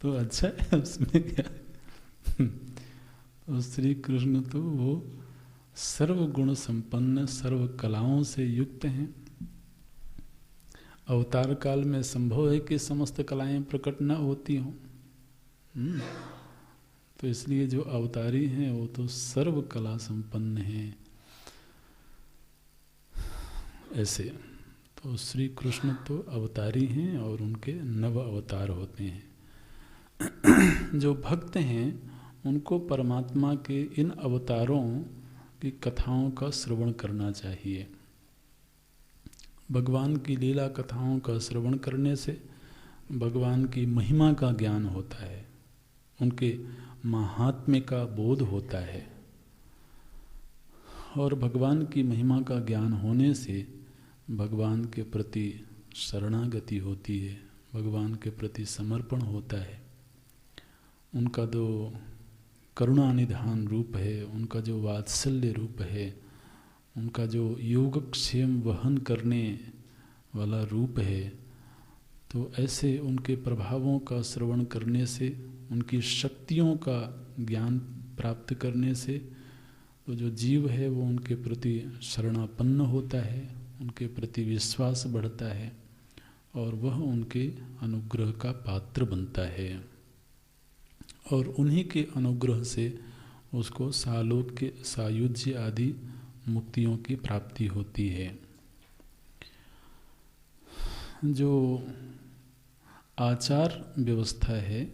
Speaker 1: तो अच्छा है, उसमें क्या है? तो श्री कृष्ण तो वो सर्वगुण संपन्न, सर्व कलाओं से युक्त हैं। अवतार काल में संभव है कि समस्त कलाएं प्रकट न होती हों। तो इसलिए जो अवतारी हैं वो तो सर्व कला संपन्न हैं। ऐसे तो श्री कृष्ण तो अवतारी हैं और उनके 9 अवतार होते हैं। जो भक्त हैं उनको परमात्मा के इन अवतारों की कथाओं का श्रवण करना चाहिए। भगवान की लीला कथाओं का श्रवण करने से भगवान की महिमा का ज्ञान होता है, उनके महात्म्य का बोध होता है। और भगवान की महिमा का ज्ञान होने से भगवान के प्रति शरणागति होती है, भगवान के प्रति समर्पण होता है। उनका जो करुणा निधान रूप है, उनका जो वात्सल्य रूप है, उनका जो योगक्षेम वहन करने वाला रूप है, तो ऐसे उनके प्रभावों का श्रवण करने से, उनकी शक्तियों का ज्ञान प्राप्त करने से तो जो जीव है वो उनके प्रति शरणापन्न होता है, उनके प्रति विश्वास बढ़ता है और वह उनके अनुग्रह का पात्र बनता है। और उन्हीं के अनुग्रह से उसको सालोक्य, सायुज्य आदि मुक्तियों की प्राप्ति होती है। जो आचार व्यवस्था है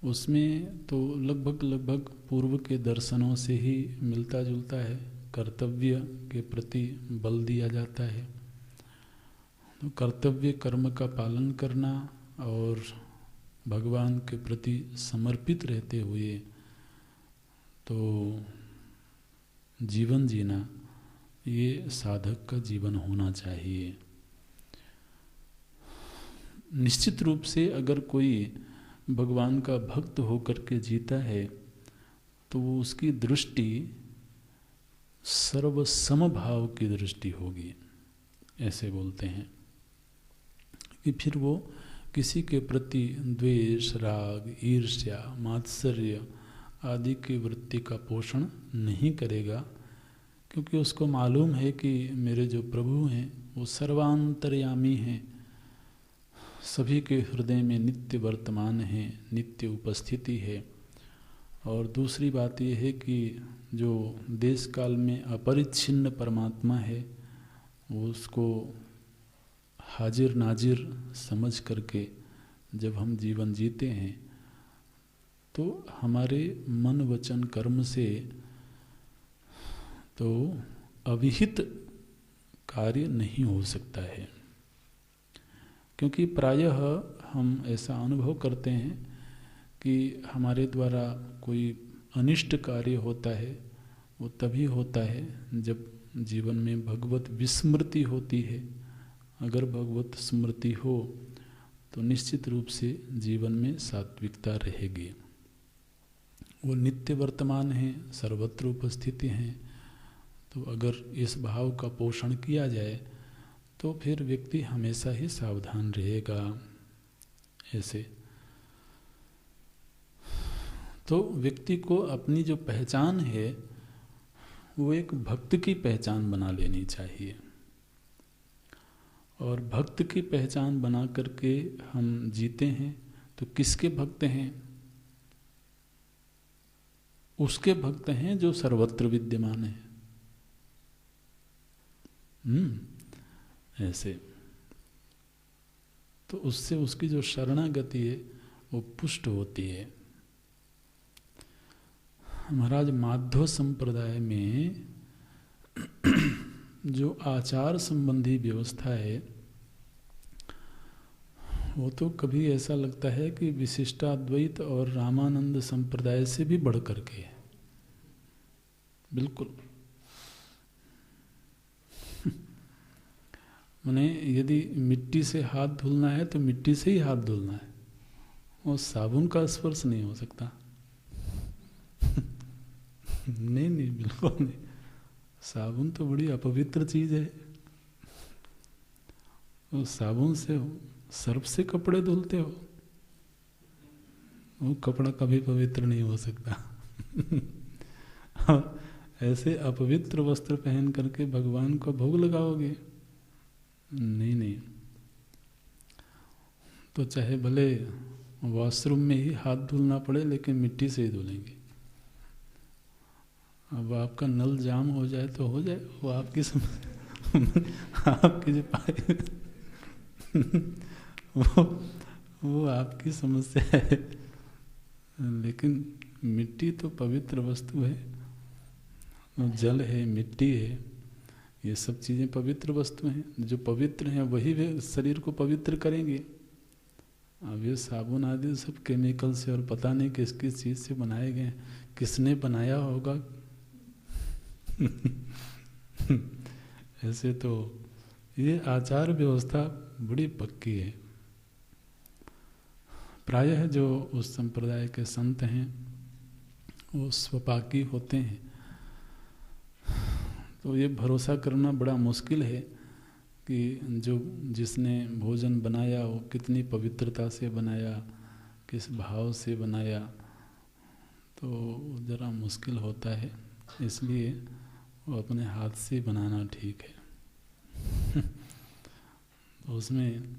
Speaker 1: उसमें तो लगभग पूर्व के दर्शनों से ही मिलता जुलता है। कर्तव्य के प्रति बल दिया जाता है। तो कर्तव्य कर्म का पालन करना और भगवान के प्रति समर्पित रहते हुए तो जीवन जीना, ये साधक का जीवन होना चाहिए। निश्चित रूप से अगर कोई भगवान का भक्त होकर के जीता है तो वो उसकी दृष्टि सर्व समभाव की दृष्टि होगी, ऐसे बोलते हैं कि फिर वो किसी के प्रति द्वेष, राग, ईर्ष्या, मात्सर्य आदि की वृत्ति का पोषण नहीं करेगा, क्योंकि उसको मालूम है कि मेरे जो प्रभु हैं वो सर्वांतर्यामी हैं, सभी के हृदय में नित्य वर्तमान है, नित्य उपस्थिति है। और दूसरी बात यह है कि जो देश काल में अपरिच्छिन्न परमात्मा है वो उसको हाजिर नाजिर समझ करके जब हम जीवन जीते हैं तो हमारे मन वचन कर्म से तो अविहित कार्य नहीं हो सकता है, क्योंकि प्रायः हम ऐसा अनुभव करते हैं कि हमारे द्वारा कोई अनिष्ट कार्य होता है, वो तभी होता है जब जीवन में भगवत विस्मृति होती है। अगर भगवत स्मृति हो तो निश्चित रूप से जीवन में सात्विकता रहेगी। वो नित्य वर्तमान है, सर्वत्र उपस्थिति हैं, तो अगर इस भाव का पोषण किया जाए तो फिर व्यक्ति हमेशा ही सावधान रहेगा। ऐसे तो व्यक्ति को अपनी जो पहचान है वो एक भक्त की पहचान बना लेनी चाहिए, और भक्त की पहचान बना करके हम जीते हैं तो किसके भक्त हैं? उसके भक्त हैं जो सर्वत्र विद्यमान है। ऐसे तो उससे उसकी जो शरणागति है वो पुष्ट होती है। महाराज माध्व संप्रदाय में जो आचार संबंधी व्यवस्था है वो तो कभी ऐसा लगता है कि विशिष्टाद्वैत और रामानंद संप्रदाय से भी बढ़ करके है, बिल्कुल। माने यदि मिट्टी से हाथ धुलना है तो मिट्टी से ही हाथ धुलना है, और साबुन का स्पर्श नहीं हो सकता। नहीं नहीं, बिल्कुल नहीं। साबुन तो बड़ी अपवित्र चीज है। वो साबुन से सर्फ से कपड़े धुलते हो, वो कपड़ा कभी पवित्र नहीं हो सकता। ऐसे अपवित्र वस्त्र पहन करके भगवान को भोग लगाओगे? नहीं नहीं। तो चाहे भले वॉशरूम में ही हाथ धुलना पड़े लेकिन मिट्टी से ही धुलेंगे। अब आपका नल जाम हो जाए तो हो जाए, वो आपकी आपकी जो पाइप वो आपकी समस्या है, लेकिन मिट्टी तो पवित्र वस्तु है, जल है, मिट्टी है, ये सब चीज़ें पवित्र वस्तु हैं। जो पवित्र हैं वही शरीर को पवित्र करेंगे। अब ये साबुन आदि सब केमिकल से और पता नहीं किस किस चीज़ से बनाए गए, किसने बनाया होगा। ऐसे तो ये आचार व्यवस्था बड़ी पक्की है। प्रायः जो उस संप्रदाय के संत हैं वो स्वपाकी होते हैं, तो ये भरोसा करना बड़ा मुश्किल है कि जो जिसने भोजन बनाया वो कितनी पवित्रता से बनाया, किस भाव से बनाया, तो ज़रा मुश्किल होता है। इसलिए वो अपने हाथ से बनाना ठीक है। तो उसमें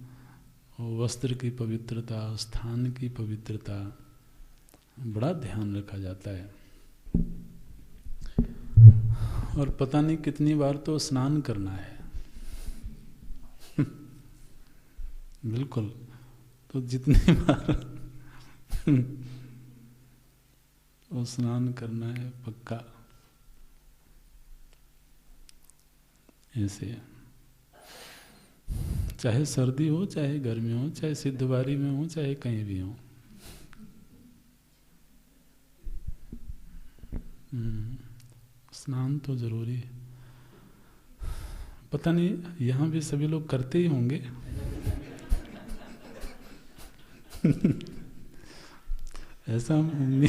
Speaker 1: वस्त्र की पवित्रता, स्थान की पवित्रता बड़ा ध्यान रखा जाता है। और पता नहीं कितनी बार तो स्नान करना है। बिल्कुल। तो जितनी बार वो स्नान करना है पक्का। ऐसे चाहे सर्दी हो, चाहे गर्मी हो, चाहे सिद्धवारी में हो, चाहे कहीं भी हो। स्नान तो जरूरी है। पता नहीं यहाँ भी सभी लोग करते ही होंगे। ऐसा हम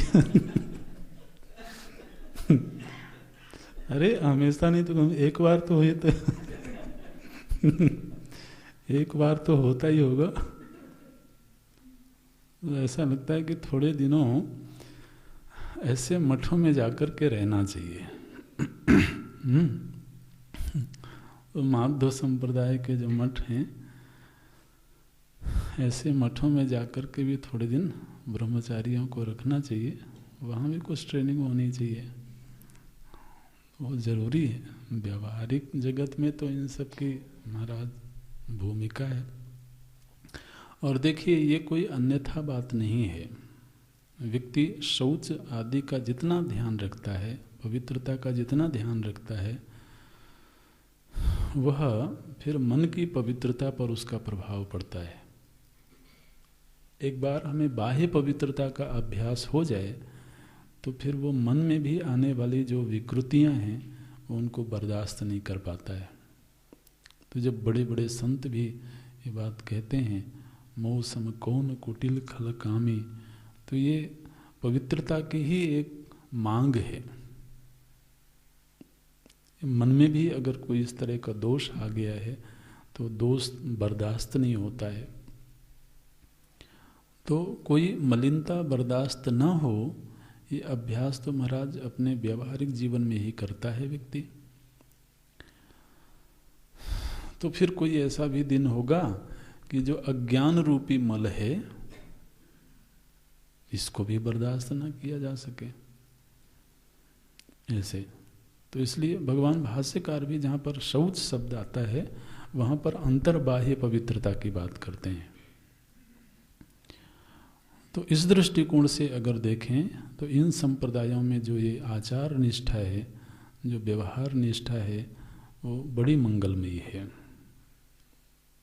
Speaker 1: अरे हमेशा नहीं तो एक बार तो हुए तो एक बार तो होता ही होगा। तो ऐसा लगता है कि थोड़े दिनों ऐसे मठों में जाकर के रहना चाहिए। तो माधव संप्रदाय के जो मठ हैं, ऐसे मठों में जाकर के भी थोड़े दिन ब्रह्मचारियों को रखना चाहिए। वहाँ भी कुछ ट्रेनिंग होनी चाहिए, वो ज़रूरी है। व्यवहारिक जगत में तो इन सब की महाराज भूमिका है। और देखिए, ये कोई अन्यथा बात नहीं है। व्यक्ति शौच आदि का जितना ध्यान रखता है, पवित्रता का जितना ध्यान रखता है, वह फिर मन की पवित्रता पर उसका प्रभाव पड़ता है। एक बार हमें बाह्य पवित्रता का अभ्यास हो जाए तो फिर वो मन में भी आने वाली जो विकृतियां हैं वो उनको बर्दाश्त नहीं कर पाता है। तो जब बड़े बड़े संत भी ये बात कहते हैं, मौसम कौन कुटिल खल कामी, तो ये पवित्रता की ही एक मांग है। मन में भी अगर कोई इस तरह का दोष आ गया है तो दोष बर्दाश्त नहीं होता है। तो कोई मलिनता बर्दाश्त ना हो, ये अभ्यास तो महाराज अपने व्यवहारिक जीवन में ही करता है व्यक्ति। तो फिर कोई ऐसा भी दिन होगा कि जो अज्ञान रूपी मल है, इसको भी बर्दाश्त ना किया जा सके ऐसे। तो इसलिए भगवान भाष्यकार भी जहाँ पर शौच शब्द आता है वहाँ पर अंतर्बाह्य पवित्रता की बात करते हैं। तो इस दृष्टिकोण से अगर देखें तो इन संप्रदायों में जो ये आचार निष्ठा है, जो व्यवहार निष्ठा है, वो बड़ी मंगलमयी है।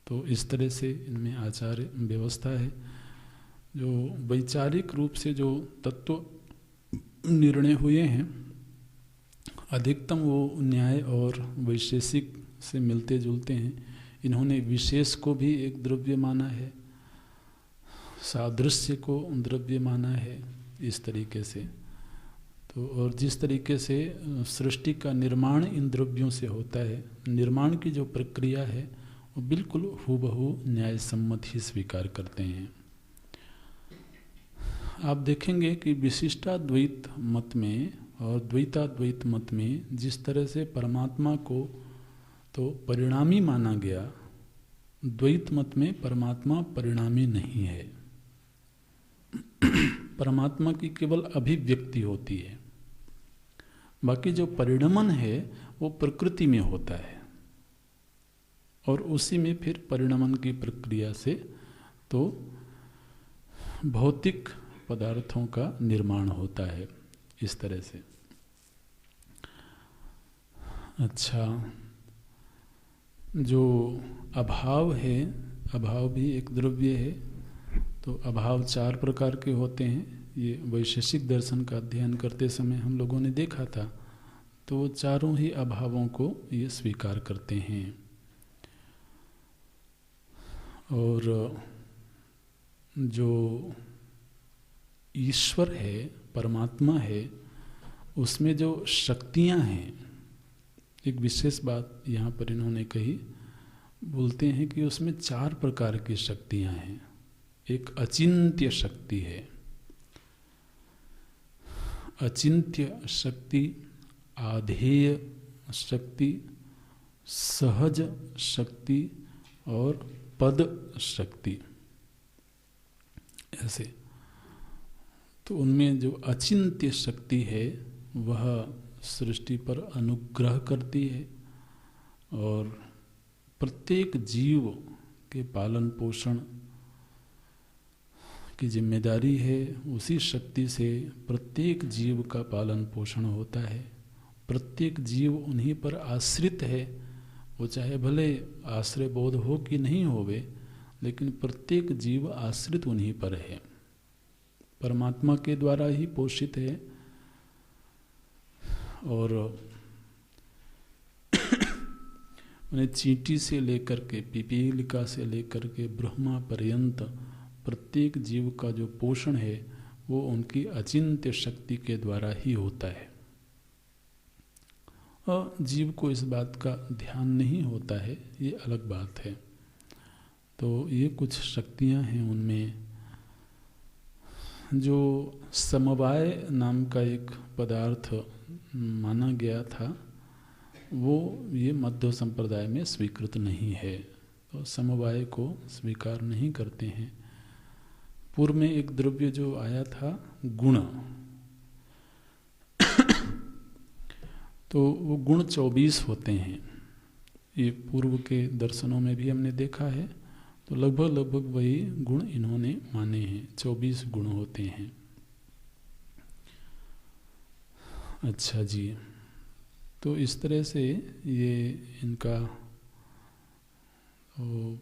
Speaker 1: तो इस तरह से इनमें आचार व्यवस्था है। जो वैचारिक रूप से जो तत्व निर्णय हुए हैं, अधिकतम वो न्याय और वैशेषिक से मिलते जुलते हैं। इन्होंने विशेष को भी एक द्रव्य माना है, सादृश्य को द्रव्य माना है, इस तरीके से। तो और जिस तरीके से सृष्टि का निर्माण इन द्रव्यों से होता है, निर्माण की जो प्रक्रिया है वो बिल्कुल हूबहू न्याय सम्मत ही स्वीकार करते हैं। आप देखेंगे कि विशिष्टाद्वैत मत में और द्वैताद्वैत मत में जिस तरह से परमात्मा को तो परिणामी माना गया, द्वैत मत में परमात्मा परिणामी नहीं है। परमात्मा की केवल अभिव्यक्ति होती है, बाकी जो परिणमन है वो प्रकृति में होता है और उसी में फिर परिणमन की प्रक्रिया से तो भौतिक पदार्थों का निर्माण होता है, इस तरह से। अच्छा, जो अभाव है, अभाव भी एक द्रव्य है। तो अभाव 4 प्रकार के होते हैं। ये वैशेषिक दर्शन का अध्ययन करते समय हम लोगों ने देखा था। तो वो चारों ही अभावों को ये स्वीकार करते हैं। और जो ईश्वर है, परमात्मा है, उसमें जो शक्तियां हैं, एक विशेष बात यहाँ पर इन्होंने कही, बोलते हैं कि उसमें 4 प्रकार की शक्तियां हैं। एक अचिंत्य शक्ति है, अचिंत्य शक्ति, आधेय शक्ति, सहज शक्ति और पद शक्ति, ऐसे। तो उनमें जो अचिंत्य शक्ति है वह सृष्टि पर अनुग्रह करती है और प्रत्येक जीव के पालन पोषण की जिम्मेदारी है। उसी शक्ति से प्रत्येक जीव का पालन पोषण होता है। प्रत्येक जीव उन्हीं पर आश्रित है, वो चाहे भले आश्रय बोध हो कि नहीं होवे, लेकिन प्रत्येक जीव आश्रित उन्हीं पर है, परमात्मा के द्वारा ही पोषित है। और उन्हें चींटी से लेकर के पिपीलिका से लेकर के ब्रह्मा पर्यंत प्रत्येक जीव का जो पोषण है वो उनकी अचिंत्य शक्ति के द्वारा ही होता है। और जीव को इस बात का ध्यान नहीं होता है, ये अलग बात है। तो ये कुछ शक्तियाँ हैं उनमें। जो समवाय नाम का एक पदार्थ माना गया था, वो ये मध्व संप्रदाय में स्वीकृत नहीं है। तो समवाय को स्वीकार नहीं करते हैं। पूर्व में एक द्रव्य जो आया था गुण, तो वो गुण 24 होते हैं। ये पूर्व के दर्शनों में भी हमने देखा है। तो लगभग वही गुण इन्होंने माने हैं, 24 गुण होते हैं। अच्छा जी, तो इस तरह से ये इनका वो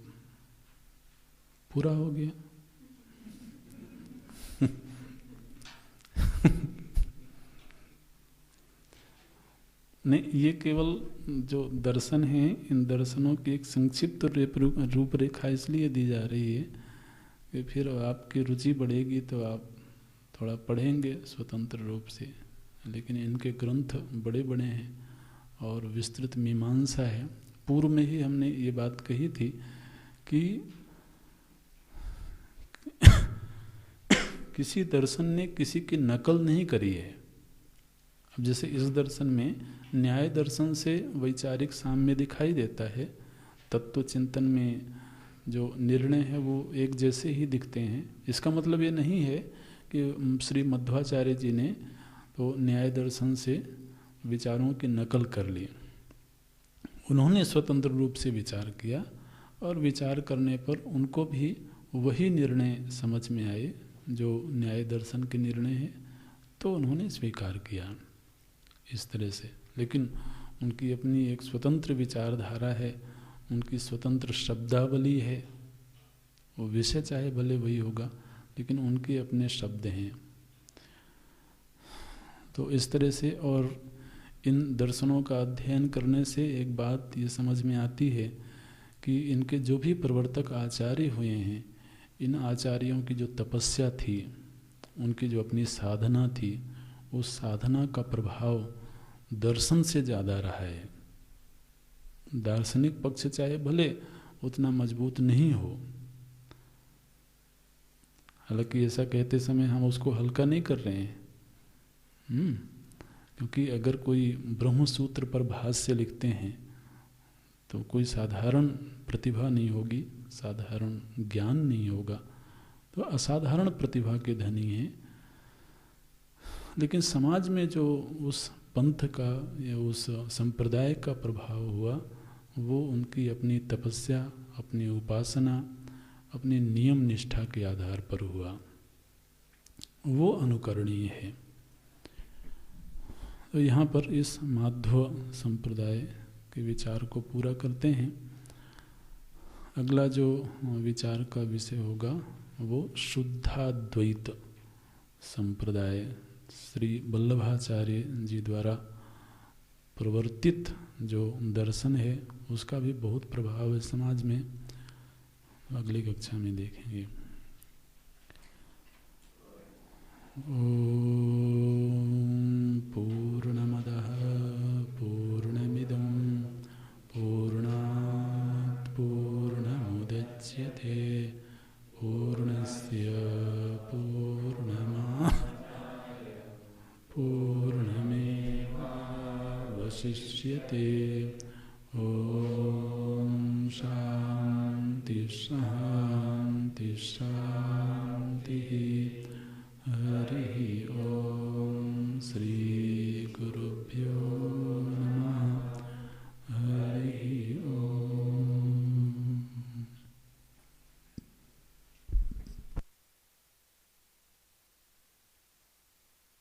Speaker 1: पूरा हो गया। नहीं, ये केवल जो दर्शन है, इन दर्शनों की एक संक्षिप्त रूपरेखा इसलिए दी जा रही है कि फिर आपकी रुचि बढ़ेगी तो आप थोड़ा पढ़ेंगे स्वतंत्र रूप से। लेकिन इनके ग्रंथ बड़े बड़े हैं और विस्तृत मीमांसा है। पूर्व में ही हमने ये बात कही थी कि किसी दर्शन ने किसी की नकल नहीं करी है। अब जैसे इस दर्शन में न्याय दर्शन से वैचारिक साम्य दिखाई देता है, तत्व चिंतन में जो निर्णय है वो एक जैसे ही दिखते हैं। इसका मतलब ये नहीं है कि श्री मध्वाचार्य जी ने तो न्याय दर्शन से विचारों की नकल कर ली। उन्होंने स्वतंत्र रूप से विचार किया और विचार करने पर उनको भी वही निर्णय समझ में आए जो न्याय दर्शन के निर्णय है, तो उन्होंने स्वीकार किया इस तरह से। लेकिन उनकी अपनी एक स्वतंत्र विचारधारा है, उनकी स्वतंत्र शब्दावली है। वो विषय चाहे भले वही होगा, लेकिन उनके अपने शब्द हैं। तो इस तरह से और इन दर्शनों का अध्ययन करने से एक बात ये समझ में आती है कि इनके जो भी प्रवर्तक आचार्य हुए हैं, इन आचार्यों की जो तपस्या थी, उनकी जो अपनी साधना थी, उस साधना का प्रभाव दर्शन से ज़्यादा रहा है। दार्शनिक पक्ष चाहे भले उतना मजबूत नहीं हो, हालांकि ऐसा कहते समय हम उसको हल्का नहीं कर रहे हैं, क्योंकि अगर कोई ब्रह्म सूत्र पर भाष्य लिखते हैं तो कोई साधारण प्रतिभा नहीं होगी, साधारण ज्ञान नहीं होगा, तो असाधारण प्रतिभा के धनी हैं। लेकिन समाज में जो उस पंथ का या उस संप्रदाय का प्रभाव हुआ, वो उनकी अपनी तपस्या, अपनी उपासना, अपनी नियम निष्ठा के आधार पर हुआ। वो अनुकरणीय है। तो यहाँ पर इस माध्व संप्रदाय के विचार को पूरा करते हैं। अगला जो विचार का विषय होगा वो शुद्धाद्वैत संप्रदाय, श्री वल्लभाचार्य जी द्वारा प्रवर्तित जो दर्शन है, उसका भी बहुत प्रभाव है समाज में। अगली कक्षा में देखेंगे। ओम पूर्णमदः पूर्णमिदं पूर्णात् पूर्णमुदच्यते पूर्णस्य पूर्णमेवावशिष्यते। ओम शांति शांति शांति। हरि ओम।